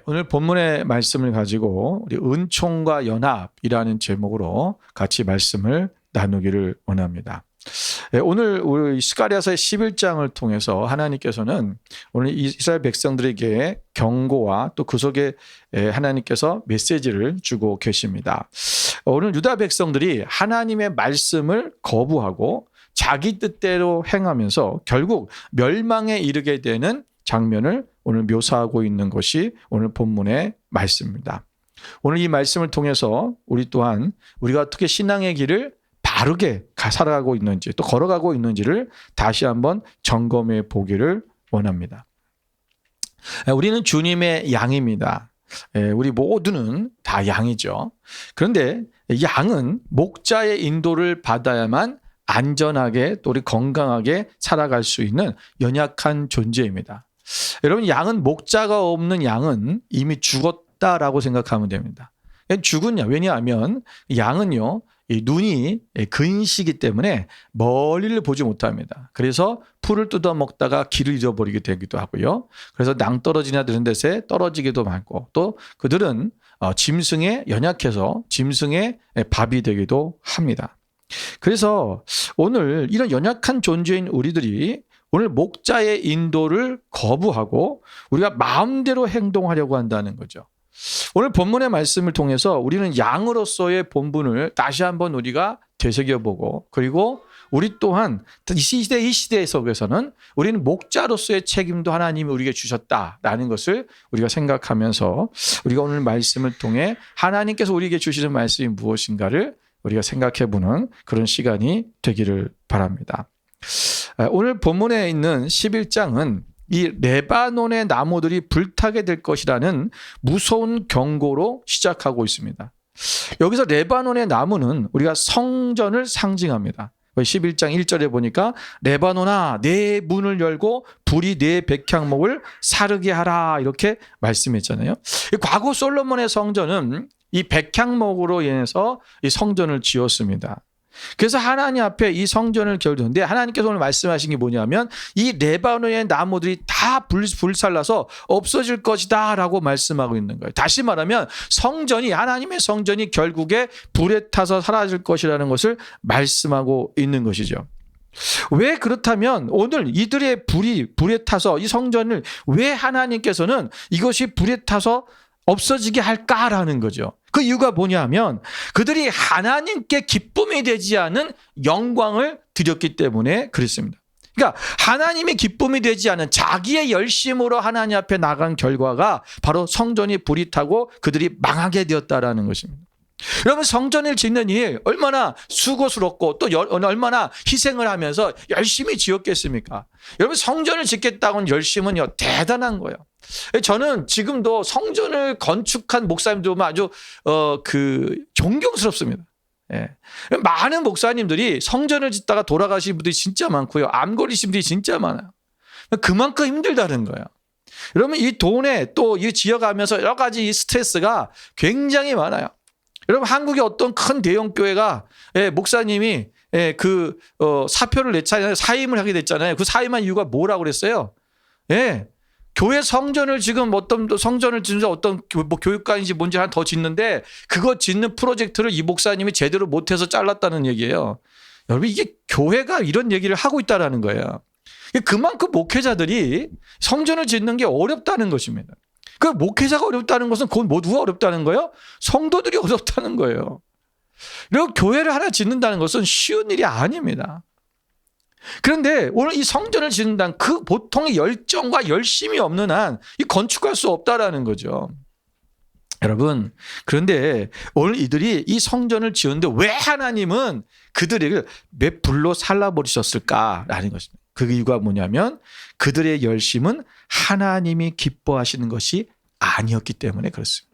오늘 본문의 말씀을 가지고 우리 은총과 연합이라는 제목으로 같이 말씀을 나누기를 원합니다. 오늘 우리 스가랴서의 11장을 통해서 하나님께서는 오늘 이스라엘 백성들에게 경고와 또 그 속에 하나님께서 메시지를 주고 계십니다. 오늘 유다 백성들이 하나님의 말씀을 거부하고 자기 뜻대로 행하면서 결국 멸망에 이르게 되는 장면을 오늘 묘사하고 있는 것이 오늘 본문의 말씀입니다. 오늘 이 말씀을 통해서 우리 또한 우리가 어떻게 신앙의 길을 바르게 살아가고 있는지 또 걸어가고 있는지를 다시 한번 점검해 보기를 원합니다. 우리는 주님의 양입니다. 우리 모두는 다 양이죠. 그런데 양은 목자의 인도를 받아야만 안전하게 또 우리 건강하게 살아갈 수 있는 연약한 존재입니다. 여러분, 양은 목자가 없는 양은 이미 죽었다라고 생각하면 됩니다. 죽었냐? 왜냐하면 양은요, 눈이 근시기 때문에 멀리를 보지 못합니다. 그래서 풀을 뜯어 먹다가 길을 잃어버리게 되기도 하고요. 그래서 낭떠러지나 이런 데서 떨어지기도 많고, 또 그들은 짐승에 연약해서 짐승의 밥이 되기도 합니다. 그래서 오늘 이런 연약한 존재인 우리들이 오늘 목자의 인도를 거부하고 우리가 마음대로 행동하려고 한다는 거죠. 오늘 본문의 말씀을 통해서 우리는 양으로서의 본분을 다시 한번 우리가 되새겨보고, 그리고 우리 또한 이 시대 속에서는 우리는 목자로서의 책임도 하나님이 우리에게 주셨다라는 것을 우리가 생각하면서 우리가 오늘 말씀을 통해 하나님께서 우리에게 주시는 말씀이 무엇인가를 우리가 생각해보는 그런 시간이 되기를 바랍니다. 오늘 본문에 있는 11장은 이 레바논의 나무들이 불타게 될 것이라는 무서운 경고로 시작하고 있습니다. 여기서 레바논의 나무는 우리가 성전을 상징합니다. 11장 1절에 보니까 레바논아 내 문을 열고 불이 내 백향목을 사르게 하라 이렇게 말씀했잖아요. 과거 솔로몬의 성전은 이 백향목으로 인해서 이 성전을 지었습니다. 그래서 하나님 앞에 이 성전을 겨루는데 하나님께서 오늘 말씀하신 게 뭐냐면 이 레바논의 나무들이 다 불살라서 없어질 것이다 라고 말씀하고 있는 거예요. 다시 말하면 성전이, 하나님의 성전이 결국에 불에 타서 사라질 것이라는 것을 말씀하고 있는 것이죠. 왜 그렇다면 오늘 이들의 불에 타서 이 성전을 왜 하나님께서는 이것이 불에 타서 없어지게 할까라는 거죠. 그 이유가 뭐냐면 그들이 하나님께 기쁨이 되지 않은 영광을 드렸기 때문에 그렇습니다. 그러니까 하나님의 기쁨이 되지 않은 자기의 열심으로 하나님 앞에 나간 결과가 바로 성전이 불이 타고 그들이 망하게 되었다라는 것입니다. 여러분, 성전을 짓는 일 얼마나 수고스럽고 또 얼마나 희생을 하면서 열심히 지었겠습니까? 여러분, 성전을 짓겠다고는 열심은요 대단한 거예요. 저는 지금도 성전을 건축한 목사님들 보면 아주 존경스럽습니다. 예. 많은 목사님들이 성전을 짓다가 돌아가신 분들이 진짜 많고요. 암 걸리신 분들이 진짜 많아요. 그만큼 힘들다는 거예요. 여러분, 이 돈에 또 이 지어가면서 여러 가지 이 스트레스가 굉장히 많아요. 여러분, 한국의 어떤 큰 대형 교회가 목사님이 사표를 냈잖아요. 사임을 하게 됐잖아요. 그 사임한 이유가 뭐라고 그랬어요? 교회 성전을 지금 어떤 성전을 짓는 어떤 교육관인지 뭔지 하나 더 짓는데 그거 짓는 프로젝트를 이 목사님이 제대로 못해서 잘랐다는 얘기예요. 여러분, 이게 교회가 이런 얘기를 하고 있다라는 거예요. 그만큼 목회자들이 성전을 짓는 게 어렵다는 것입니다. 그 목회자가 어렵다는 것은 그건 누가 어렵다는 거예요? 성도들이 어렵다는 거예요. 그리고 교회를 하나 짓는다는 것은 쉬운 일이 아닙니다. 그런데 오늘 이 성전을 짓는다는 그 보통의 열정과 열심이 없는 한 이 건축할 수 없다라는 거죠. 여러분, 그런데 오늘 이들이 이 성전을 지었는데 왜 하나님은 그들을 몇 불로 살라버리셨을까라는 것입니다. 그 이유가 뭐냐면 그들의 열심은 하나님이 기뻐하시는 것이 아니었기 때문에 그렇습니다.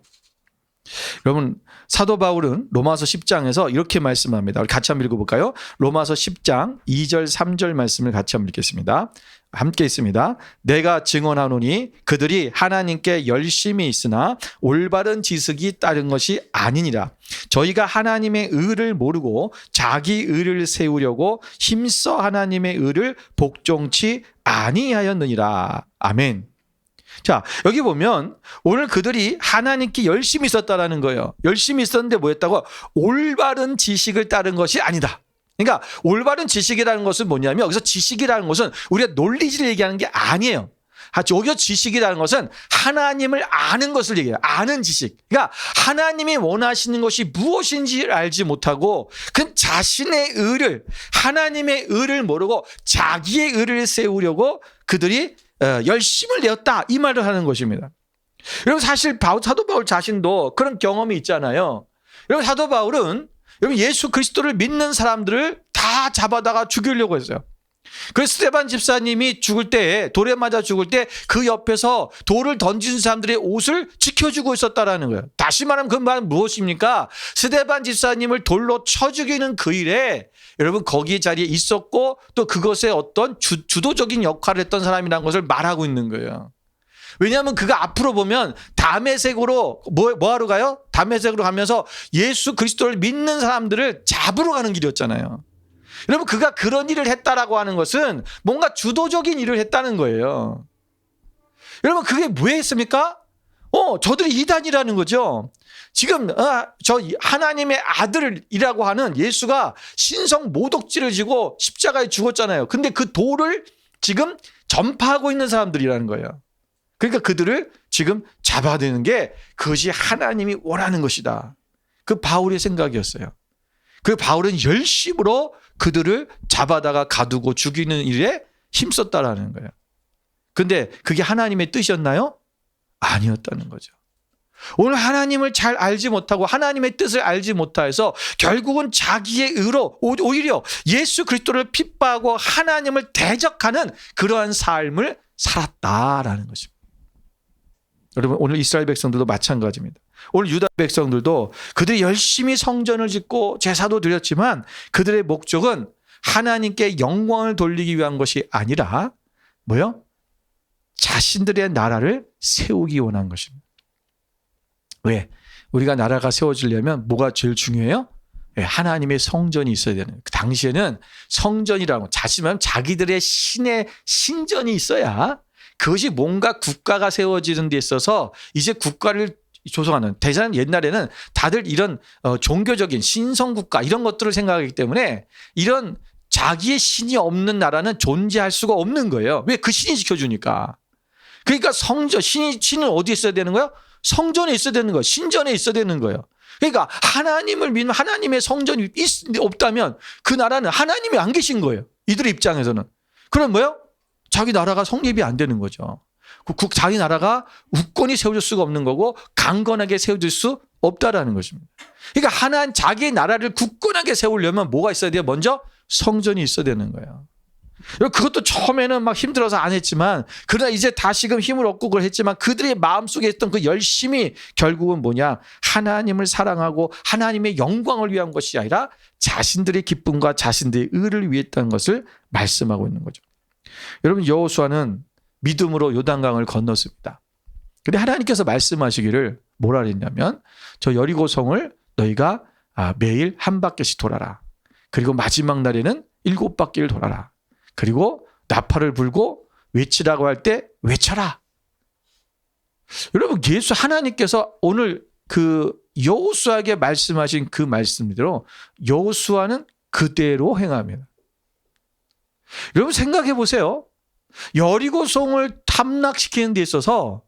여러분, 사도 바울은 로마서 10장에서 이렇게 말씀합니다. 우리 같이 한번 읽어볼까요? 로마서 10장 2절 3절 말씀을 같이 한번 읽겠습니다. 함께 있습니다. 내가 증언하노니 그들이 하나님께 열심히 있으나 올바른 지식이 따른 것이 아니니라. 저희가 하나님의 의를 모르고 자기 의를 세우려고 힘써 하나님의 의를 복종치 아니하였느니라. 아멘. 자, 여기 보면 오늘 그들이 하나님께 열심히 있었다라는 거예요. 열심히 있었는데 뭐였다고? 올바른 지식을 따른 것이 아니다. 그러니까 올바른 지식이라는 것은 뭐냐면 여기서 지식이라는 것은 우리가 논리지를 얘기하는 게 아니에요. 여기서 지식이라는 것은 하나님을 아는 것을 얘기해요. 아는 지식. 그러니까 하나님이 원하시는 것이 무엇인지 알지 못하고 그 자신의 의를, 하나님의 의를 모르고 자기의 의를 세우려고 그들이 열심을 내었다, 이 말을 하는 것입니다. 여러분, 사실 사도 바울 자신도 그런 경험이 있잖아요. 여러분, 사도 바울은 여러분 예수 그리스도를 믿는 사람들을 다 잡아다가 죽이려고 했어요. 그래서 스데반 집사님이 죽을 때, 돌에 맞아 죽을 때 그 옆에서 돌을 던진 사람들의 옷을 지켜주고 있었다라는 거예요. 다시 말하면 그 말은 무엇입니까? 스데반 집사님을 돌로 쳐 죽이는 그 일에 여러분 거기 자리에 있었고 또 그것에 어떤 주도적인 역할을 했던 사람이라는 것을 말하고 있는 거예요. 왜냐하면 그가 앞으로 보면 다메섹으로 뭐 하러 가요? 다메섹으로 가면서 예수 그리스도를 믿는 사람들을 잡으러 가는 길이었잖아요. 여러분, 그가 그런 일을 했다라고 하는 것은 뭔가 주도적인 일을 했다는 거예요. 여러분, 그게 왜 했습니까? 저들이 이단이라는 거죠. 지금 저 하나님의 아들이라고 하는 예수가 신성 모독죄를 지고 십자가에 죽었잖아요. 근데 그 도를 지금 전파하고 있는 사람들이라는 거예요. 그러니까 그들을 지금 잡아내는 게 그것이 하나님이 원하는 것이다. 그 바울의 생각이었어요. 그 바울은 열심으로 그들을 잡아다가 가두고 죽이는 일에 힘썼다라는 거예요. 근데 그게 하나님의 뜻이었나요? 아니었다는 거죠. 오늘 하나님을 잘 알지 못하고 하나님의 뜻을 알지 못해서 결국은 자기의 의로 오히려 예수 그리스도를 핍박하고 하나님을 대적하는 그러한 삶을 살았다라는 것입니다. 여러분, 오늘 이스라엘 백성들도 마찬가지입니다. 오늘 유다 백성들도 그들이 열심히 성전을 짓고 제사도 드렸지만 그들의 목적은 하나님께 영광을 돌리기 위한 것이 아니라 뭐요? 자신들의 나라를 세우기 원한 것입니다. 왜? 우리가 나라가 세워지려면 뭐가 제일 중요해요? 하나님의 성전이 있어야 되는 거예요. 그 당시에는 성전이라고 자기들의 신의 신전이 있어야 그것이 뭔가 국가가 세워지는 데 있어서 이제 국가를 조성하는, 대전 옛날에는 다들 이런 종교적인 신성국가 이런 것들을 생각하기 때문에 이런 자기의 신이 없는 나라는 존재할 수가 없는 거예요. 왜? 그 신이 지켜주니까. 그러니까 성전, 신은 어디에 있어야 되는 거예요? 성전에 있어야 되는 거예요. 신전에 있어야 되는 거예요. 그러니까 하나님을 믿는 하나님의 성전이 없다면 그 나라는 하나님이 안 계신 거예요. 이들의 입장에서는. 그럼 뭐예요? 자기 나라가 성립이 안 되는 거죠. 자기 나라가 우권이 세워질 수가 없는 거고 강건하게 세워질 수 없다라는 것입니다. 그러니까 자기의 나라를 굳건하게 세우려면 뭐가 있어야 돼요? 먼저 성전이 있어야 되는 거예요. 그것도 처음에는 막 힘들어서 안 했지만 그러나 이제 다시금 힘을 얻고 그걸 했지만 그들의 마음속에 있던 그 열심이 결국은 뭐냐? 하나님을 사랑하고 하나님의 영광을 위한 것이 아니라 자신들의 기쁨과 자신들의 의를 위했다는 것을 말씀하고 있는 거죠. 여러분, 여호수아는 믿음으로 요단강을 건넜습니다. 근데 하나님께서 말씀하시기를 뭐라 그랬냐면 저 여리고성을 너희가 매일 한 바퀴씩 돌아라. 그리고 마지막 날에는 7바퀴를 돌아라. 그리고 나팔을 불고 외치라고 할 때 외쳐라. 여러분, 하나님께서 오늘 그 여호수아에게 말씀하신 그 말씀대로 여호수아는 그대로 행합니다. 여러분, 생각해 보세요. 여리고성을 함락시키는 데 있어서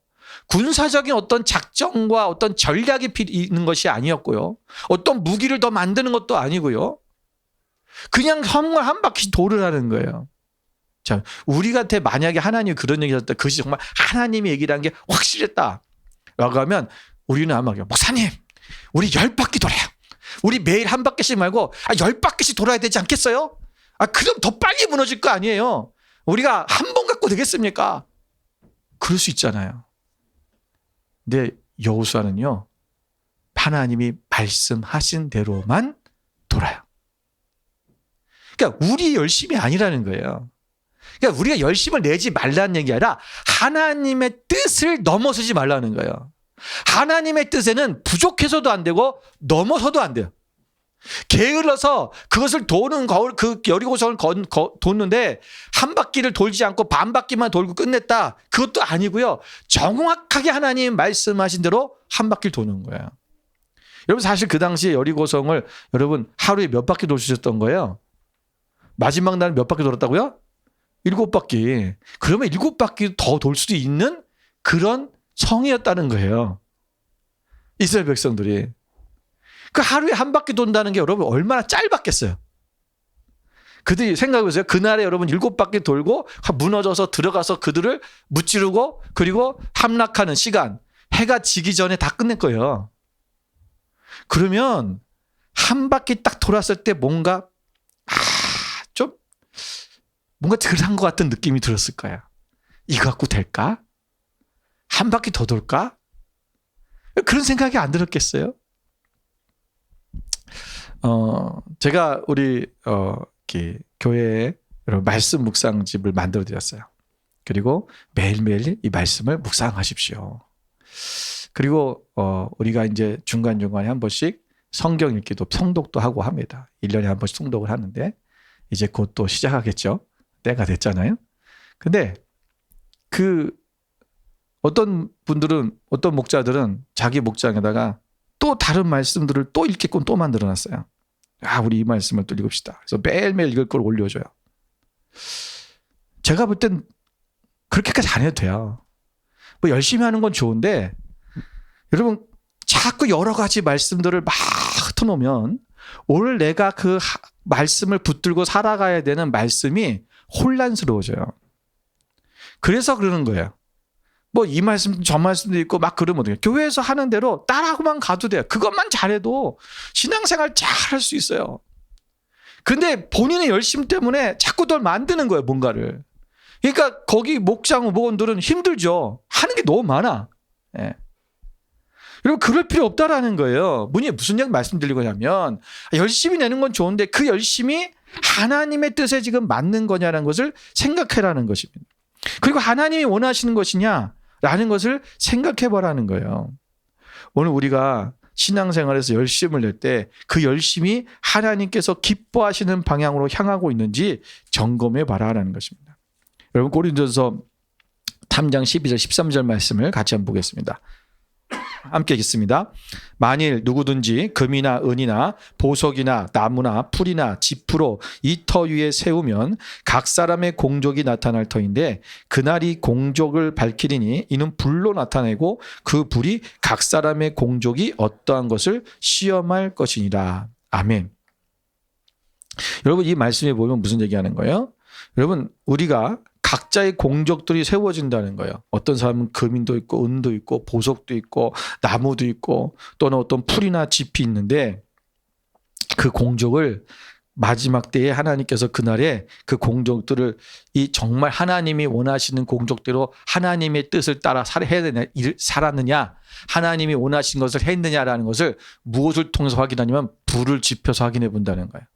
군사적인 어떤 작전과 어떤 전략이 있는 것이 아니었고요. 어떤 무기를 더 만드는 것도 아니고요. 그냥 성을 한 바퀴 돌으라는 거예요. 자, 우리한테 만약에 하나님이 그런 얘기를 했다. 그것이 정말 하나님의 얘기라는 게 확실했다. 라고 하면 우리는 아마 목사님, 우리 10바퀴 돌아요. 우리 매일 한 바퀴씩 말고 10바퀴씩 돌아야 되지 않겠어요? 그럼 더 빨리 무너질 거 아니에요. 우리가 한 번 갖고 되겠습니까? 그럴 수 있잖아요. 근데 여호수아는요, 하나님이 말씀하신 대로만 돌아요. 그러니까 우리 열심이 아니라는 거예요. 그러니까 우리가 열심을 내지 말라는 얘기 아니라 하나님의 뜻을 넘어서지 말라는 거예요. 하나님의 뜻에는 부족해서도 안 되고 넘어서도 안 돼요. 게을러서 그것을 도는 거울, 그 여리고성을 뒀는데 한 바퀴를 돌지 않고 반 바퀴만 돌고 끝냈다. 그것도 아니고요. 정확하게 하나님 말씀하신 대로 한 바퀴를 도는 거예요. 여러분 사실 그 당시에 여리고성을 여러분 하루에 몇 바퀴 돌으셨던 거예요? 마지막 날 몇 바퀴 돌았다고요? 7바퀴. 그러면 7바퀴 더 돌 수도 있는 그런 성이었다는 거예요. 이스라엘 백성들이. 그 하루에 한 바퀴 돈다는 게 여러분 얼마나 짧았겠어요. 그들이 생각해보세요. 그날에 여러분 7바퀴 돌고 무너져서 들어가서 그들을 무찌르고 그리고 함락하는 시간, 해가 지기 전에 다 끝낼 거예요. 그러면 한 바퀴 딱 돌았을 때 뭔가 좀 뭔가 덜 한 것 같은 느낌이 들었을 거야. 이거 갖고 될까? 한 바퀴 더 돌까? 그런 생각이 안 들었겠어요? 제가 우리 교회에 여러분 말씀 묵상집을 만들어 드렸어요. 그리고 매일매일 이 말씀을 묵상하십시오. 그리고 우리가 이제 중간중간에 한 번씩 성경 읽기도 성독도 하고 합니다. 1년에 한 번씩 성독을 하는데 이제 곧 또 시작하겠죠. 때가 됐잖아요. 근데 어떤 분들은 어떤 목자들은 자기 목장에다가 또 다른 말씀들을 또 읽게끔 또 만들어놨어요. 우리 이 말씀을 또 읽읍시다. 그래서 매일매일 읽을 걸 올려줘요. 제가 볼 땐 그렇게까지 안 해도 돼요. 뭐 열심히 하는 건 좋은데 여러분 자꾸 여러 가지 말씀들을 막 흩어놓으면 오늘 내가 그 말씀을 붙들고 살아가야 되는 말씀이 혼란스러워져요. 그래서 그러는 거예요. 뭐 이 말씀 저 말씀도 있고 막 그러면 어떡해요. 교회에서 하는 대로 따라하고만 가도 돼요. 그것만 잘해도 신앙생활 잘 할 수 있어요. 근데 본인의 열심 때문에 자꾸 더 만드는 거예요. 뭔가를. 그러니까 거기 목장 목원들은 힘들죠. 하는 게 너무 많아. 예. 여러분 그럴 필요 없다라는 거예요. 무슨 얘기 말씀드리고냐면 열심히 내는 건 좋은데 그 열심이 하나님의 뜻에 지금 맞는 거냐라는 것을 생각해라는 것입니다. 그리고 하나님이 원하시는 것이냐라는 것을 생각해보라는 거예요. 오늘 우리가 신앙생활에서 열심을 낼 때 그 열심이 하나님께서 기뻐하시는 방향으로 향하고 있는지 점검해 봐라라는 것입니다. 여러분 고린도전서 3장 12절 13절 말씀을 같이 한번 보겠습니다. 함께 읽겠습니다. 만일 누구든지 금이나 은이나 보석이나 나무나 풀이나 지푸로 이 터 위에 세우면 각 사람의 공적이 나타날 터인데 그날이 공적을 밝히리니 이는 불로 나타내고 그 불이 각 사람의 공적이 어떠한 것을 시험할 것이니라. 아멘. 여러분 이 말씀에 보면 무슨 얘기하는 거예요? 여러분 우리가 각자의 공적들이 세워진다는 거예요. 어떤 사람은 금인도 있고 은도 있고 보석도 있고 나무도 있고 또는 어떤 풀이나 짚이 있는데 그 공적을 마지막 때에 하나님께서 그날에 그 공적들을 이 정말 하나님이 원하시는 공적대로 하나님의 뜻을 따라 살았느냐 하나님이 원하신 것을 했느냐라는 것을 무엇을 통해서 확인하냐면 불을 지펴서 확인해 본다는 거예요.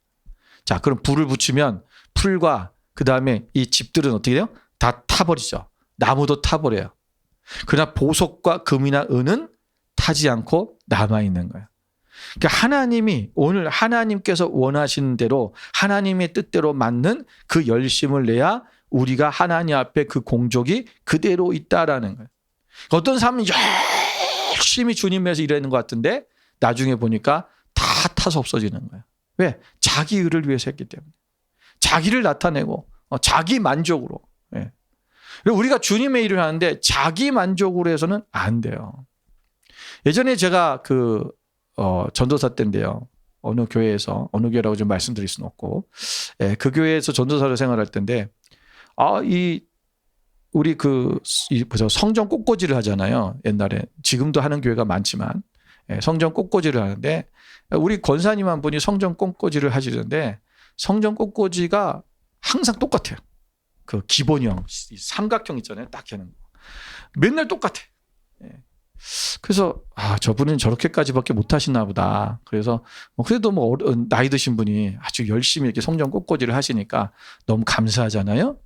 자, 그럼 불을 붙이면 풀과 그 다음에 이 집들은 어떻게 돼요? 다 타버리죠. 나무도 타버려요. 그러나 보석과 금이나 은은 타지 않고 남아있는 거예요. 그러니까 하나님이 오늘 하나님께서 원하시는 대로 하나님의 뜻대로 맞는 그 열심을 내야 우리가 하나님 앞에 그 공적이 그대로 있다라는 거예요. 어떤 사람은 열심히 주님 위해서 일하는 것 같은데 나중에 보니까 다 타서 없어지는 거예요. 왜? 자기 의를 위해서 했기 때문에. 자기를 나타내고 자기 만족으로. 예. 우리가 주님의 일을 하는데 자기 만족으로 해서는 안 돼요. 예전에 제가 전도사 때인데요. 어느 교회에서 어느 교회라고 좀 말씀드릴 수는 없고 그 교회에서 전도사로 생활할 때인데 우리 성전 꽃꽂이를 하잖아요. 옛날에 지금도 하는 교회가 많지만 성전 꽃꽂이를 하는데 우리 권사님 한 분이 성전 꽃꽂이를 하시는데 성전 꽃꽂이가 항상 똑같아요. 그 기본형 삼각형 있잖아요. 딱 하는 거. 맨날 똑같아. 그래서 저분은 저렇게까지밖에 못 하시나 보다. 그래서 그래도 나이 드신 분이 아주 열심히 이렇게 성전 꽃꽂이를 하시니까 너무 감사하잖아요.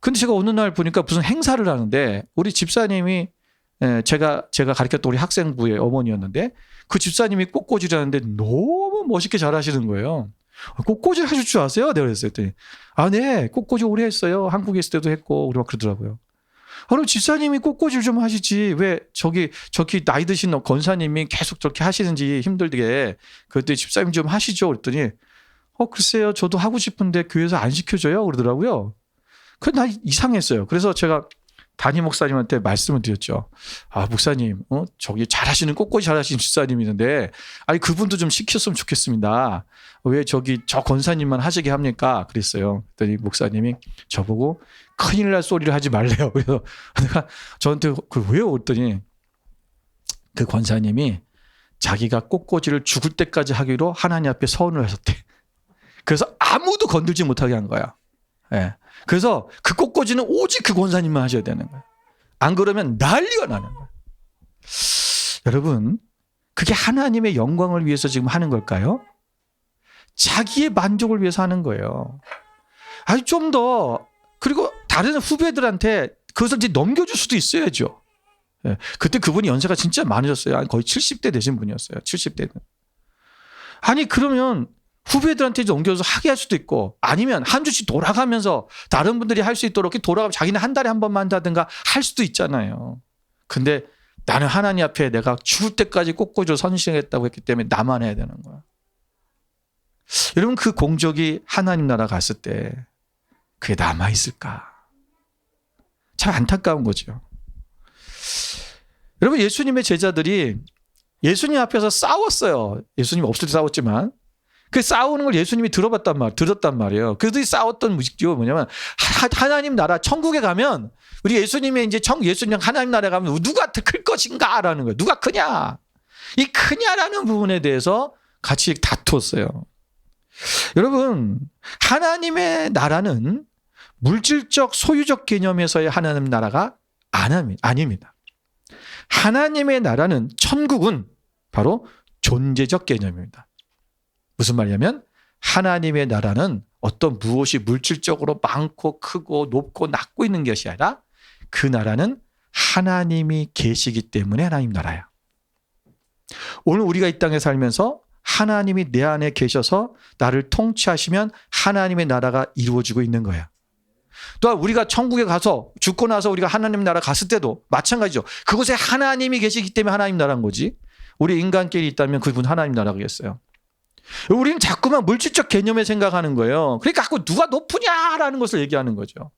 근데 제가 어느 날 보니까 무슨 행사를 하는데 우리 집사님이 제가 가르쳤던 우리 학생부의 어머니였는데 그 집사님이 꽃꽂이를 하는데 너무 멋있게 잘하시는 거예요. 꽃꽂이를 하실 줄 아세요? 내가 그랬어요. 네, 꽃꽂이 오래 했어요. 한국에 있을 때도 했고, 그러고 그러더라고요. 그럼 집사님이 꽃꽂이를 좀 하시지. 왜 저기 나이 드신 권사님이 계속 저렇게 하시는지 힘들게. 그때 집사님 좀 하시죠. 그랬더니, 글쎄요. 저도 하고 싶은데 교회에서 안 시켜줘요. 그러더라고요. 나 이상했어요. 그래서 제가 담임 목사님한테 말씀을 드렸죠. 목사님, 저기 잘하시는 꽃꽂이 잘하시는 집사님이 있는데, 그분도 좀 시켰으면 좋겠습니다. 왜 저 권사님만 하시게 합니까? 그랬어요. 그랬더니 목사님이 저보고 큰일 날 소리를 하지 말래요. 그래서 내가 저한테 왜요? 그랬더니 그 권사님이 자기가 꽃꽂이를 죽을 때까지 하기로 하나님 앞에 서원을 하셨대. 그래서 아무도 건들지 못하게 한 거야. 예. 그래서 그 꽃꽂이는 오직 그 권사님만 하셔야 되는 거예요. 안 그러면 난리가 나는 거예요. 여러분, 그게 하나님의 영광을 위해서 지금 하는 걸까요? 자기의 만족을 위해서 하는 거예요. 좀 더, 그리고 다른 후배들한테 그것을 이제 넘겨줄 수도 있어야죠. 예. 그때 그분이 연세가 진짜 많으셨어요. 거의 70대 되신 분이었어요. 70대는. 그러면 후배들한테 넘겨서 하게 할 수도 있고, 아니면 한 주씩 돌아가면서 다른 분들이 할 수 있도록 돌아가면 자기는 한 달에 한 번만 한다든가 할 수도 있잖아요. 근데 나는 하나님 앞에 내가 죽을 때까지 꽃꽂이로 선신했다고 했기 때문에 나만 해야 되는 거야. 여러분, 그 공적이 하나님 나라 갔을 때 그게 남아있을까? 참 안타까운 거죠. 여러분, 예수님의 제자들이 예수님 앞에서 싸웠어요. 예수님 없을 때 싸웠지만 그 싸우는 걸 예수님이 들었단 말이에요. 그들이 싸웠던 무식지가 뭐냐면, 하나님 나라 천국에 가면 우리 예수님의 예수님 하나님 나라에 가면 누가 더 클 것인가라는 거예요. 누가 크냐? 이 크냐라는 부분에 대해서 같이 다투었어요. 여러분, 하나님의 나라는 물질적 소유적 개념에서의 하나님 나라가 아닙니다. 하나님의 나라는 천국은 바로 존재적 개념입니다. 무슨 말이냐면 하나님의 나라는 어떤 무엇이 물질적으로 많고 크고 높고 낮고 있는 것이 아니라 그 나라는 하나님이 계시기 때문에 하나님 나라야. 오늘 우리가 이 땅에 살면서 하나님이 내 안에 계셔서 나를 통치하시면 하나님의 나라가 이루어지고 있는 거야. 또한 우리가 천국에 가서 죽고 나서 우리가 하나님 나라 갔을 때도 마찬가지죠. 그곳에 하나님이 계시기 때문에 하나님 나라인 거지. 우리 인간끼리 있다면 그분 하나님 나라겠어요. 우리는 자꾸만 물질적 개념에 생각하는 거예요. 그러니까 자꾸 누가 높으냐라는 것을 얘기하는 거죠.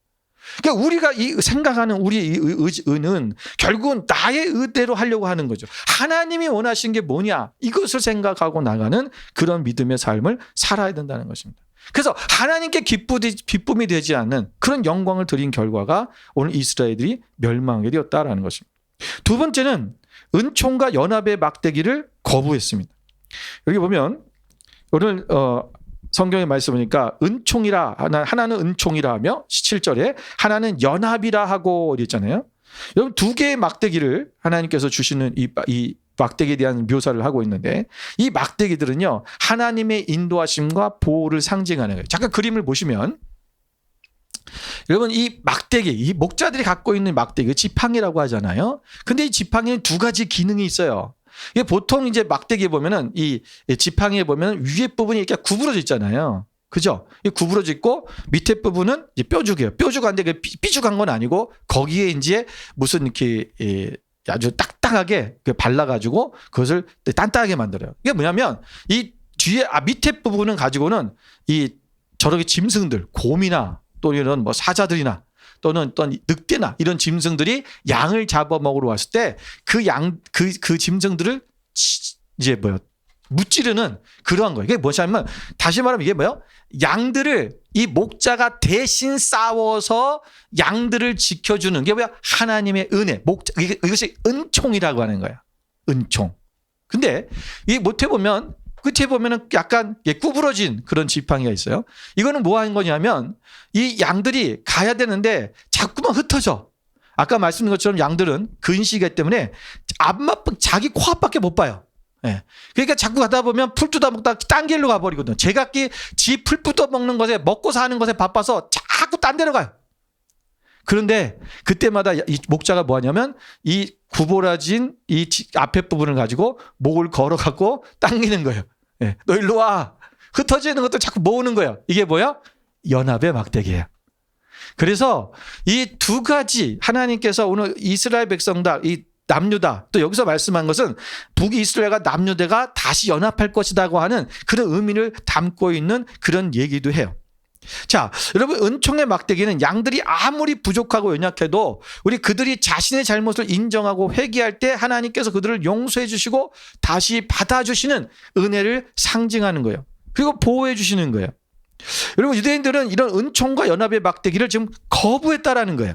그러니까 우리가 생각하는 우리의 의는 결국은 나의 의대로 하려고 하는 거죠. 하나님이 원하신 게 뭐냐, 이것을 생각하고 나가는 그런 믿음의 삶을 살아야 된다는 것입니다. 그래서 하나님께 기쁨이 되지 않는 그런 영광을 드린 결과가 오늘 이스라엘들이 멸망하게 되었다라는 것입니다. 두 번째는 은총과 연합의 막대기를 거부했습니다. 여기 보면 오늘 성경의 말씀 보니까 은총이라 하나는 은총이라 하며 17절에 하나는 연합이라 하고 이랬잖아요. 여러분, 두 개의 막대기를 하나님께서 주시는 이 막대기에 대한 묘사를 하고 있는데, 이 막대기들은요 하나님의 인도하심과 보호를 상징하는 거예요. 잠깐 그림을 보시면, 여러분, 이 막대기, 이 목자들이 갖고 있는 막대기, 지팡이라고 하잖아요. 근데 이 지팡이는 두 가지 기능이 있어요. 이게 보통 이제 막대기에 보면은 이 지팡이에 보면 위에 부분이 이렇게 구부러져 있잖아요. 그죠? 이 구부러져 있고 밑에 부분은 이제 뾰족해요. 뾰족한데 삐죽한 건 아니고 거기에 이제 무슨 이렇게 아주 딱딱하게 발라가지고 그것을 단단하게 만들어요. 이게 뭐냐면 이 뒤에 밑에 부분은 가지고는 이 저렇게 짐승들, 곰이나 또 이런 뭐 사자들이나 또는 어떤 늑대나 이런 짐승들이 양을 잡아먹으러 왔을 때 그 짐승들을 이제 무찌르는 그러한 거예요. 이게 뭐냐면, 다시 말하면 이게 뭐예요? 양들을 이 목자가 대신 싸워서 양들을 지켜주는 게 뭐야? 하나님의 은혜. 이것이 은총이라고 하는 거야. 은총. 근데 이 끝에 보면은 약간 구부러진 그런 지팡이가 있어요. 이거는 뭐 하는 거냐면, 이 양들이 가야 되는데 자꾸만 흩어져. 아까 말씀드린 것처럼 양들은 근시이기 때문에 자기 코앞밖에 못 봐요. 예. 그러니까 자꾸 가다 보면 풀 뜯어 먹다가 딴 길로 가버리거든요. 제각기 지 풀 뜯어 먹는 것에, 먹고 사는 것에 바빠서 자꾸 딴 데로 가요. 그런데 그때마다 이 목자가 뭐 하냐면 이 구부러진 이 앞에 부분을 가지고 목을 걸어갖고 당기는 거예요. 예. 너 일로 와. 흩어지는 것도 자꾸 모으는 거예요. 이게 뭐야? 연합의 막대기예요. 그래서 이 두 가지 하나님께서 오늘 이스라엘 백성다, 이 남유다, 또 여기서 말씀한 것은 북이스라엘과 남유다가 다시 연합할 것이라고 하는 그런 의미를 담고 있는 그런 얘기도 해요. 자, 여러분, 은총의 막대기는 양들이 아무리 부족하고 연약해도 우리 그들이 자신의 잘못을 인정하고 회개할 때 하나님께서 그들을 용서해 주시고 다시 받아주시는 은혜를 상징하는 거예요. 그리고 보호해 주시는 거예요. 여러분, 유대인들은 이런 은총과 연합의 막대기를 지금 거부했다라는 거예요.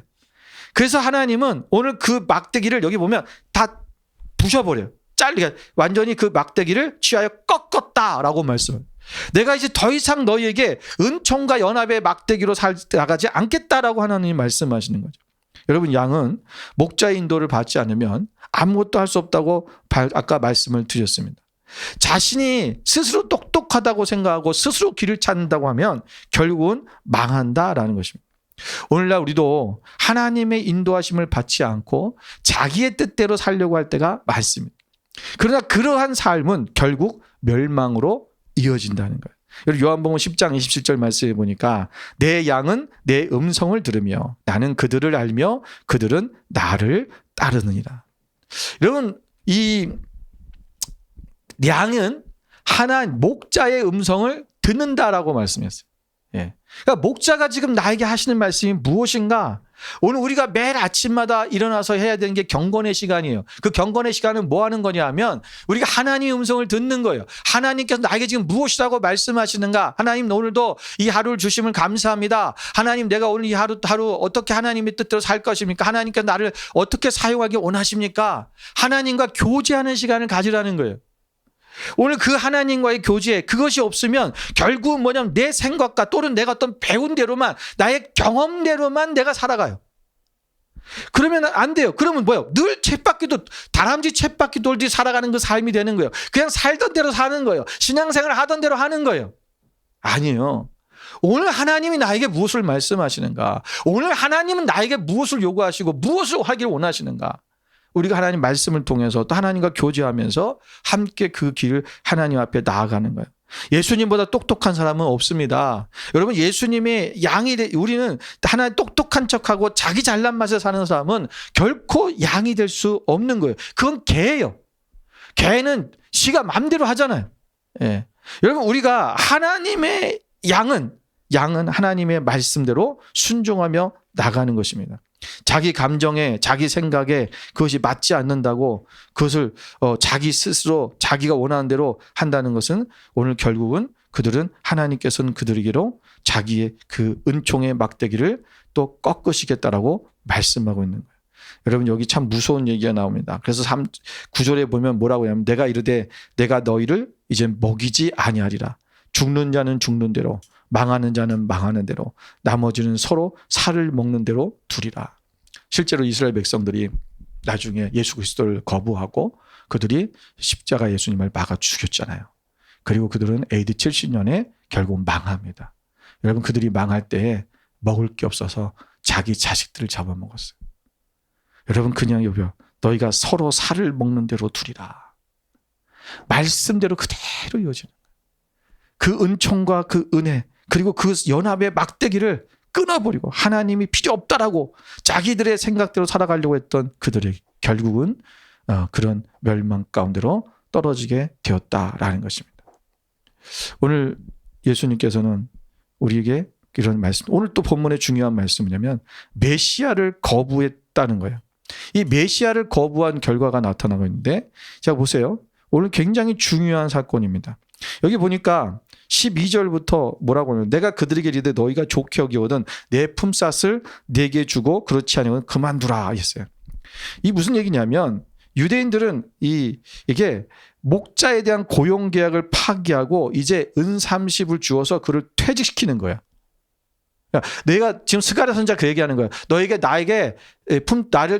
그래서 하나님은 오늘 그 막대기를 여기 보면 다 부셔버려요. 완전히 그 막대기를 취하여 꺾었다라고 말씀을. 내가 이제 더 이상 너희에게 은총과 연합의 막대기로 살아가지 않겠다라고 하나님이 말씀하시는 거죠. 여러분, 양은 목자의 인도를 받지 않으면 아무것도 할 수 없다고 아까 말씀을 드렸습니다. 자신이 스스로 똑똑하다고 생각하고 스스로 길을 찾는다고 하면 결국은 망한다라는 것입니다. 오늘날 우리도 하나님의 인도하심을 받지 않고 자기의 뜻대로 살려고 할 때가 많습니다. 그러나 그러한 삶은 결국 멸망으로 이어진다는 거예요. 여러분, 요한복음 10장 27절 말씀에 보니까 내 양은 내 음성을 들으며 나는 그들을 알며 그들은 나를 따르느니라. 여러분, 이 양은 목자의 음성을 듣는다라고 말씀했어요. 예. 그러니까 목자가 지금 나에게 하시는 말씀이 무엇인가? 오늘 우리가 매일 아침마다 일어나서 해야 되는 게 경건의 시간이에요. 그 경건의 시간은 뭐 하는 거냐 하면 우리가 하나님의 음성을 듣는 거예요. 하나님께서 나에게 지금 무엇이라고 말씀하시는가? 하나님, 오늘도 이 하루를 주심을 감사합니다. 하나님, 내가 오늘 이 하루 어떻게 하나님의 뜻대로 살 것입니까? 하나님께서 나를 어떻게 사용하기 원하십니까? 하나님과 교제하는 시간을 가지라는 거예요. 오늘 그 하나님과의 교제, 그것이 없으면 결국은 뭐냐면 내 생각과 또는 내가 어떤 배운 대로만, 나의 경험대로만 내가 살아가요. 그러면 안 돼요. 그러면 뭐예요? 늘 다람쥐 쳇바퀴 돌듯이 살아가는 그 삶이 되는 거예요. 그냥 살던 대로 사는 거예요. 신앙생활 하던 대로 하는 거예요. 아니에요. 오늘 하나님이 나에게 무엇을 말씀하시는가? 오늘 하나님은 나에게 무엇을 요구하시고 무엇을 하기를 원하시는가? 우리가 하나님 말씀을 통해서 또 하나님과 교제하면서 함께 그 길을 하나님 앞에 나아가는 거예요. 예수님보다 똑똑한 사람은 없습니다. 여러분, 예수님의 우리는 하나님 똑똑한 척하고 자기 잘난 맛에 사는 사람은 결코 양이 될 수 없는 거예요. 그건 개예요. 개는 지가 마음대로 하잖아요. 예. 여러분, 우리가 하나님의 양은 하나님의 말씀대로 순종하며 나가는 것입니다. 자기 감정에, 자기 생각에 그것이 맞지 않는다고 그것을 자기 스스로 자기가 원하는 대로 한다는 것은 오늘 결국은 하나님께서는 그들에게로 자기의 그 은총의 막대기를 또 꺾으시겠다라고 말씀하고 있는 거예요. 여러분, 여기 참 무서운 얘기가 나옵니다. 그래서 9절에 보면 뭐라고 하냐면 내가 이르되 내가 너희를 이제 먹이지 아니하리라. 죽는 자는 죽는 대로, 망하는 자는 망하는 대로, 나머지는 서로 살을 먹는 대로 두리라. 실제로 이스라엘 백성들이 나중에 예수 그리스도를 거부하고 그들이 십자가 예수님을 막아 죽였잖아요. 그리고 그들은 AD 70년에 결국 망합니다. 여러분, 그들이 망할 때에 먹을 게 없어서 자기 자식들을 잡아먹었어요. 여러분, 그냥 여겨 너희가 서로 살을 먹는 대로 두리라. 말씀대로 그대로 이어지는 거예요. 그 은총과 그 은혜, 그리고 그 연합의 막대기를 끊어버리고 하나님이 필요 없다라고 자기들의 생각대로 살아가려고 했던 그들의 결국은 그런 멸망 가운데로 떨어지게 되었다라는 것입니다. 오늘 예수님께서는 우리에게 이런 말씀, 오늘 또 본문의 중요한 말씀이냐면 메시아를 거부했다는 거예요. 이 메시아를 거부한 결과가 나타나고 있는데, 자 보세요. 오늘 굉장히 중요한 사건입니다. 여기 보니까 12절부터 뭐라고 하냐면 내가 그들에게 이르되 너희가 좋게 여기거든 내 품삯을 내게 주고 그렇지 않으면 그만두라 했어요. 이 무슨 얘기냐면 유대인들은 이게 목자에 대한 고용 계약을 파기하고 이제 은 30을 주어서 그를 퇴직시키는 거야. 내가 지금 스가랴 선지자 그 얘기하는 거야. 너에게 나에게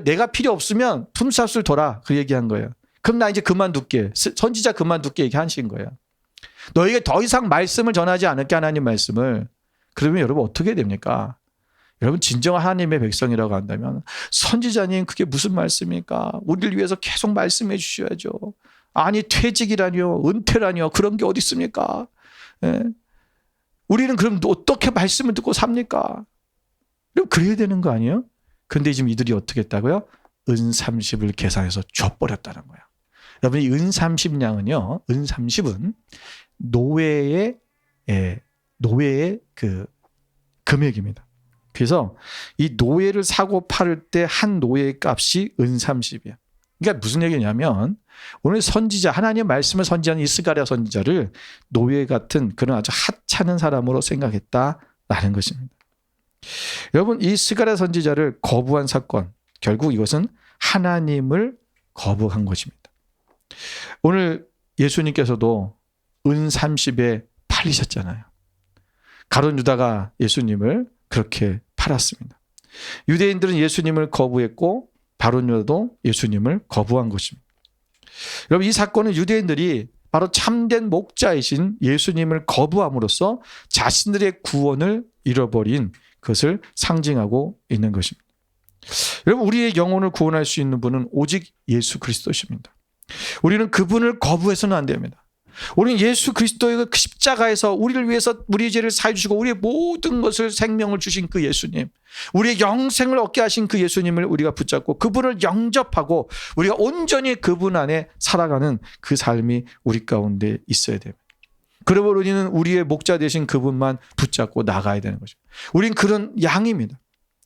내가 필요 없으면 품삯을 둬라, 그 얘기한 거예요. 그럼 나 이제 그만둘게, 선지자 그만둘게 얘기하신 거예요. 너에게 더 이상 말씀을 전하지 않을게, 하나님 말씀을. 그러면 여러분 어떻게 됩니까? 여러분 진정한 하나님의 백성이라고 한다면 선지자님 그게 무슨 말씀입니까? 우리를 위해서 계속 말씀해 주셔야죠. 아니 퇴직이라니요, 은퇴라니요, 그런 게 어디 있습니까? 예? 우리는 그럼 어떻게 말씀을 듣고 삽니까? 그럼 그래야 되는 거 아니에요? 근데 지금 이들이 어떻게 했다고요? 은 30을 계산해서 줘버렸다는 거야. 여러분 이 은 30냥은요, 은 30은 노예의 그 금액입니다. 그래서 이 노예를 사고 팔을 때 한 노예의 값이 은 30이야. 그러니까 무슨 얘기냐면 오늘 선지자, 하나님의 말씀을 선지하는 이 스가랴 선지자를 노예 같은 그런 아주 하찮은 사람으로 생각했다라는 것입니다. 여러분 이 스가랴 선지자를 거부한 사건, 결국 이것은 하나님을 거부한 것입니다. 오늘 예수님께서도 은 30에 팔리셨잖아요. 가룟 유다가 예수님을 그렇게 팔았습니다. 유대인들은 예수님을 거부했고 가룟 유다도 예수님을 거부한 것입니다. 여러분 이 사건은 유대인들이 바로 참된 목자이신 예수님을 거부함으로써 자신들의 구원을 잃어버린 것을 상징하고 있는 것입니다. 여러분 우리의 영혼을 구원할 수 있는 분은 오직 예수 그리스도십니다. 우리는 그분을 거부해서는 안 됩니다. 우리는 예수 그리스도의 그 십자가에서 우리를 위해서 우리의 죄를 사해 주시고 우리의 모든 것을 생명을 주신 그 예수님, 우리의 영생을 얻게 하신 그 예수님을 우리가 붙잡고 그분을 영접하고 우리가 온전히 그분 안에 살아가는 그 삶이 우리 가운데 있어야 됩니다. 그러므로 우리는 우리의 목자 되신 그분만 붙잡고 나가야 되는 거죠. 우린 그런 양입니다.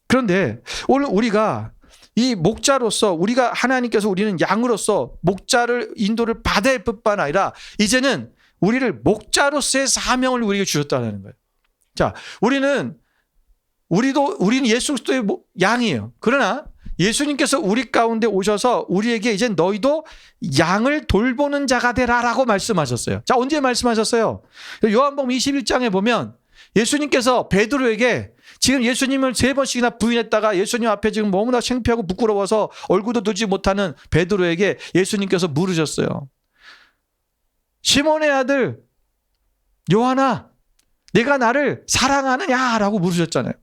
그런데 오늘 우리가 이 목자로서 우리가 하나님께서 우리는 양으로서 목자를 인도를 받아야 할 뿐만 아니라 이제는 우리를 목자로서의 사명을 우리에게 주셨다는 거예요. 자, 우리는 예수 그리스도의 양이에요. 그러나 예수님께서 우리 가운데 오셔서 우리에게 이제 너희도 양을 돌보는 자가 되라라고 말씀하셨어요. 자, 언제 말씀하셨어요? 요한복음 21장에 보면 예수님께서 베드로에게 지금 예수님을 3번씩이나 부인했다가 예수님 앞에 지금 너무나 창피하고 부끄러워서 얼굴도 들지 못하는 베드로에게 예수님께서 물으셨어요. 시몬의 아들 요한아, 내가 나를 사랑하느냐라고 물으셨잖아요.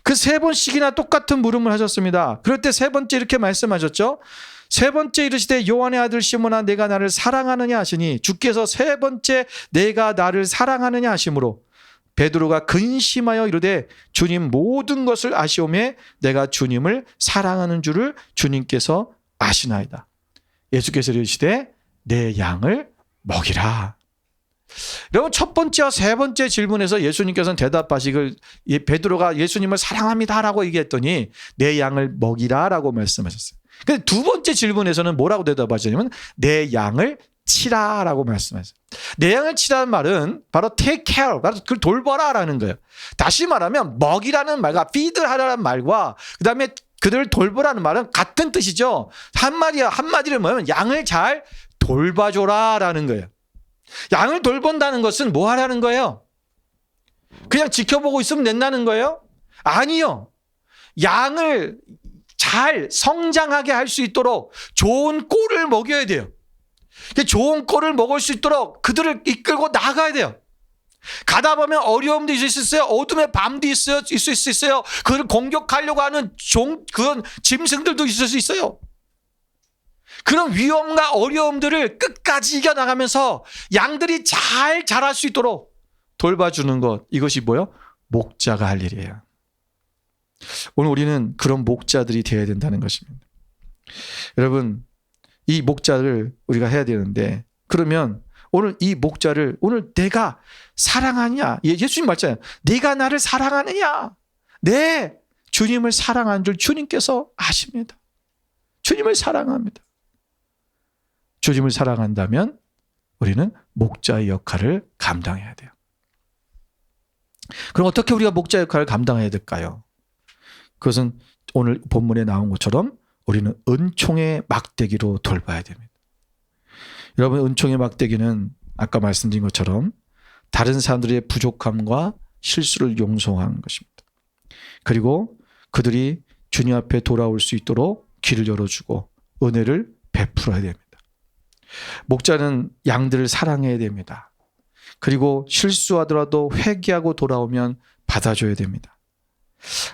그 3번씩이나 똑같은 물음을 하셨습니다. 그럴 때 3번째 이렇게 말씀하셨죠. 3번째 이르시되 요한의 아들 시몬아, 내가 나를 사랑하느냐 하시니 주께서 3번째 내가 나를 사랑하느냐 하심으로 베드로가 근심하여 이르되 주님 모든 것을 아시오매 내가 주님을 사랑하는 줄을 주님께서 아시나이다. 예수께서 이르시되 내 양을 먹이라. 여러분 첫 번째와 세 번째 질문에서 예수님께서는 대답하시길 베드로가 예수님을 사랑합니다라고 얘기했더니 내 양을 먹이라라고 말씀하셨어요. 근데 두 번째 질문에서는 뭐라고 대답하시냐면 내 양을 치라라고 말씀하셨어요. 내 양을 치라는 말은 바로 take care, 바로 그걸 돌봐라라는 거예요. 다시 말하면 먹이라는 말과 feed하라는 말과 그 다음에 그들을 돌보라는 말은 같은 뜻이죠. 한마디를 뭐냐면 양을 잘 돌봐줘라라는 거예요. 양을 돌본다는 것은 뭐 하라는 거예요? 그냥 지켜보고 있으면 된다는 거예요? 아니요. 양을 잘 성장하게 할 수 있도록 좋은 꼴을 먹여야 돼요. 좋은 꼴을 먹을 수 있도록 그들을 이끌고 나가야 돼요. 가다 보면 어려움도 있을 수 있어요. 어둠의 밤도 있을 수 있어요. 그를 공격하려고 하는 그런 짐승들도 있을 수 있어요. 그런 위험과 어려움들을 끝까지 이겨나가면서 양들이 잘 자랄 수 있도록 돌봐주는 것, 이것이 뭐예요? 목자가 할 일이에요. 오늘 우리는 그런 목자들이 되어야 된다는 것입니다. 여러분, 이 목자를 우리가 해야 되는데, 그러면 오늘 이 목자를 오늘 내가 사랑하냐? 예수님 말잖아요. 네가 나를 사랑하느냐? 네, 주님을 사랑하는 줄 주님께서 아십니다. 주님을 사랑합니다. 주님을 사랑한다면 우리는 목자의 역할을 감당해야 돼요. 그럼 어떻게 우리가 목자 역할을 감당해야 될까요? 그것은 오늘 본문에 나온 것처럼 우리는 은총의 막대기로 돌봐야 됩니다. 여러분, 은총의 막대기는 아까 말씀드린 것처럼 다른 사람들의 부족함과 실수를 용서하는 것입니다. 그리고 그들이 주님 앞에 돌아올 수 있도록 길을 열어주고 은혜를 베풀어야 됩니다. 목자는 양들을 사랑해야 됩니다. 그리고 실수하더라도 회개하고 돌아오면 받아줘야 됩니다.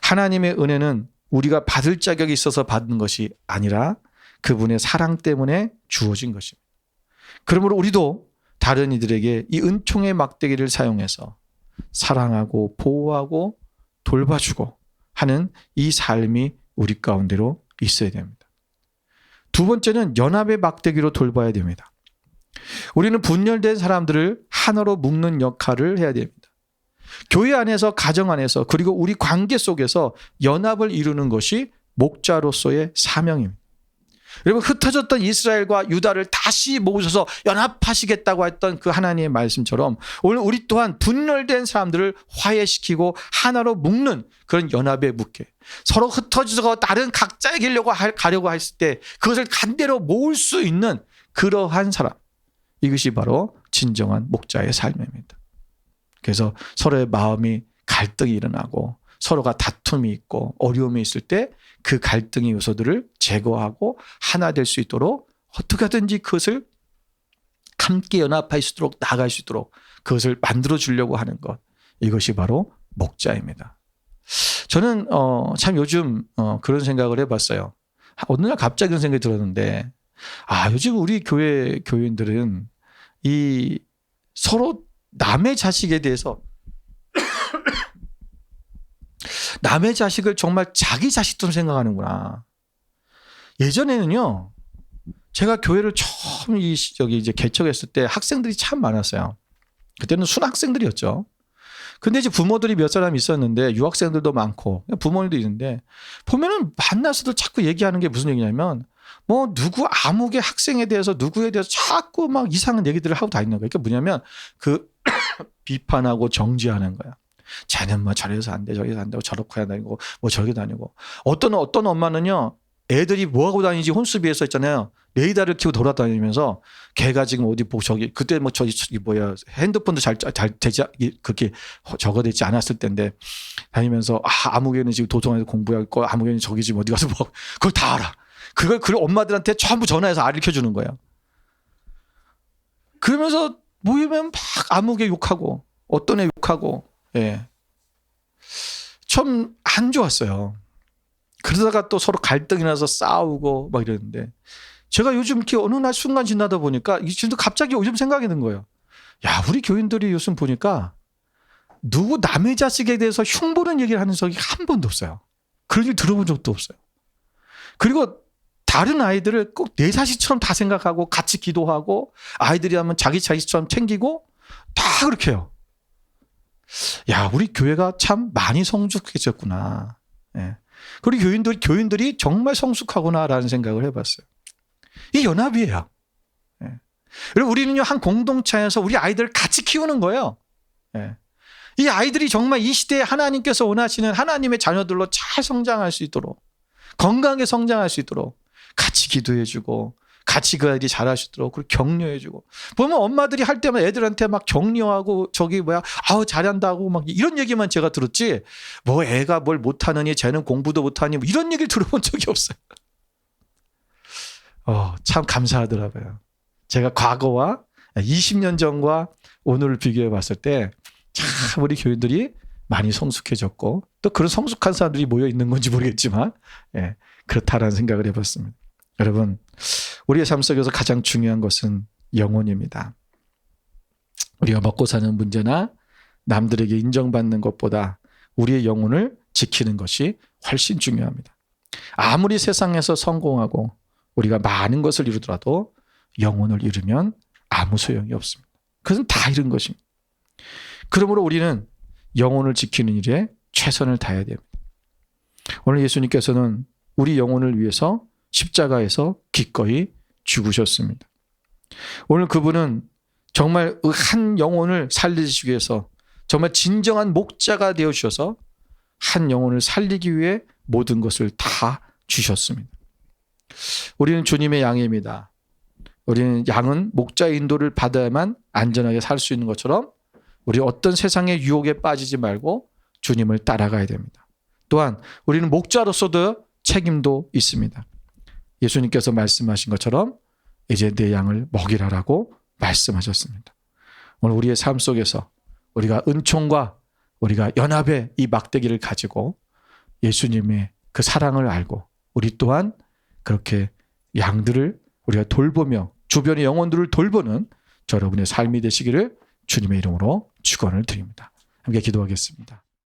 하나님의 은혜는 우리가 받을 자격이 있어서 받은 것이 아니라 그분의 사랑 때문에 주어진 것입니다. 그러므로 우리도 다른 이들에게 이 은총의 막대기를 사용해서 사랑하고 보호하고 돌봐주고 하는 이 삶이 우리 가운데로 있어야 됩니다. 두 번째는 연합의 막대기로 돌봐야 됩니다. 우리는 분열된 사람들을 하나로 묶는 역할을 해야 됩니다. 교회 안에서, 가정 안에서, 그리고 우리 관계 속에서 연합을 이루는 것이 목자로서의 사명입니다. 여러분, 흩어졌던 이스라엘과 유다를 다시 모으셔서 연합하시겠다고 했던 그 하나님의 말씀처럼 오늘 우리 또한 분열된 사람들을 화해시키고 하나로 묶는 그런 연합에 묶게, 서로 흩어져서 다른 각자의 길로 가려고 했을 때 그것을 간대로 모을 수 있는 그러한 사람, 이것이 바로 진정한 목자의 삶입니다. 그래서 서로의 마음이 갈등이 일어나고 서로가 다툼이 있고 어려움이 있을 때 그 갈등의 요소들을 제거하고 하나 될 수 있도록 어떻게 하든지 그것을 함께 연합할 수 있도록, 나아갈 수 있도록 그것을 만들어 주려고 하는 것, 이것이 바로 목자입니다. 저는 참 요즘 그런 생각을 해봤어요. 어느 날 갑자기 그런 생각이 들었는데, 요즘 우리 교인들은 이 서로 남의 자식에 대해서 남의 자식을 정말 자기 자식처럼 생각하는구나. 예전에는요, 제가 교회를 처음 이제 개척했을 때 학생들이 참 많았어요. 그때는 순학생들이었죠. 근데 이제 부모들이 몇 사람 있었는데 유학생들도 많고 부모님도 있는데, 보면은 만나서도 자꾸 얘기하는 게 무슨 얘기냐면, 뭐 누구 아무개 학생에 대해서 누구에 대해서 자꾸 막 이상한 얘기들을 하고 다니는 거예요. 그러니까 뭐냐면 그 비판하고 정지하는 거야. 쟤는 뭐 저래서 안 돼, 저래서 안 되고 저렇게 해야 다니고 뭐 저렇게 다니고. 어떤 엄마는요, 애들이 뭐 하고 다니는지 혼수비에서 있잖아요. 레이더를 켜고 돌아다니면서 걔가 지금 어디 보고 저기 그때 뭐 저기 뭐야 핸드폰도 잘 되지 그렇게 적어되지 않았을 때인데 다니면서 아무개는 지금 도서관에서 공부하고 있고 아무개는 저기 지금 어디 가서 뭐 그걸 다 알아. 그걸 엄마들한테 전부 전화해서 알려 주는 거예요. 그러면서 모이면 막 아무개 욕하고 어떤 애 욕하고, 예, 좀 안 좋았어요. 그러다가 또 서로 갈등이 나서 싸우고 막 이랬는데, 제가 요즘 이렇게 어느 날 순간 지나다 보니까 지금도 갑자기 요즘 생각이 든 거예요. 야, 우리 교인들이 요즘 보니까 누구 남의 자식에 대해서 흉보는 얘기를 하는 적이 한 번도 없어요. 그런 일 들어본 적도 없어요. 그리고 다른 아이들을 꼭 내 자식처럼 다 생각하고 같이 기도하고 아이들이 하면 자기 자식처럼 챙기고 다 그렇게 해요. 야, 우리 교회가 참 많이 성숙해졌구나. 예. 그리고 교인들이 정말 성숙하구나라는 생각을 해봤어요. 이 연합이에요. 예. 그리고 우리는요, 한 공동체에서 우리 아이들을 같이 키우는 거예요. 예. 이 아이들이 정말 이 시대에 하나님께서 원하시는 하나님의 자녀들로 잘 성장할 수 있도록, 건강하게 성장할 수 있도록 같이 기도해주고 같이 그 아이들이 잘할 수 있도록 그리고 격려해주고. 보면 엄마들이 할 때마다 애들한테 막 격려하고 저기 뭐야 잘한다고 막 이런 얘기만 제가 들었지, 뭐 애가 뭘 못하느니 쟤는 공부도 못하니 뭐 이런 얘기를 들어본 적이 없어요. 참 감사하더라고요. 제가 과거와 20년 전과 오늘을 비교해 봤을 때 참 우리 교인들이 많이 성숙해졌고, 또 그런 성숙한 사람들이 모여 있는 건지 모르겠지만, 예, 그렇다라는 생각을 해봤습니다. 여러분, 우리의 삶 속에서 가장 중요한 것은 영혼입니다. 우리가 먹고 사는 문제나 남들에게 인정받는 것보다 우리의 영혼을 지키는 것이 훨씬 중요합니다. 아무리 세상에서 성공하고 우리가 많은 것을 이루더라도 영혼을 잃으면 아무 소용이 없습니다. 그것은 다 잃은 것입니다. 그러므로 우리는 영혼을 지키는 일에 최선을 다해야 됩니다. 오늘 예수님께서는 우리 영혼을 위해서 십자가에서 기꺼이 죽으셨습니다. 오늘 그분은 정말 한 영혼을 살리시기 위해서 정말 진정한 목자가 되어주셔서 한 영혼을 살리기 위해 모든 것을 다 주셨습니다. 우리는 주님의 양입니다. 우리는 양은 목자의 인도를 받아야만 안전하게 살 수 있는 것처럼 우리 어떤 세상의 유혹에 빠지지 말고 주님을 따라가야 됩니다. 또한 우리는 목자로서도 책임도 있습니다. 예수님께서 말씀하신 것처럼 이제 내 양을 먹이라라고 말씀하셨습니다. 오늘 우리의 삶 속에서 우리가 은총과 우리가 연합의 이 막대기를 가지고 예수님의 그 사랑을 알고 우리 또한 그렇게 양들을 우리가 돌보며 주변의 영혼들을 돌보는 여러분의 삶이 되시기를 주님의 이름으로 축원을 드립니다. 함께 기도하겠습니다.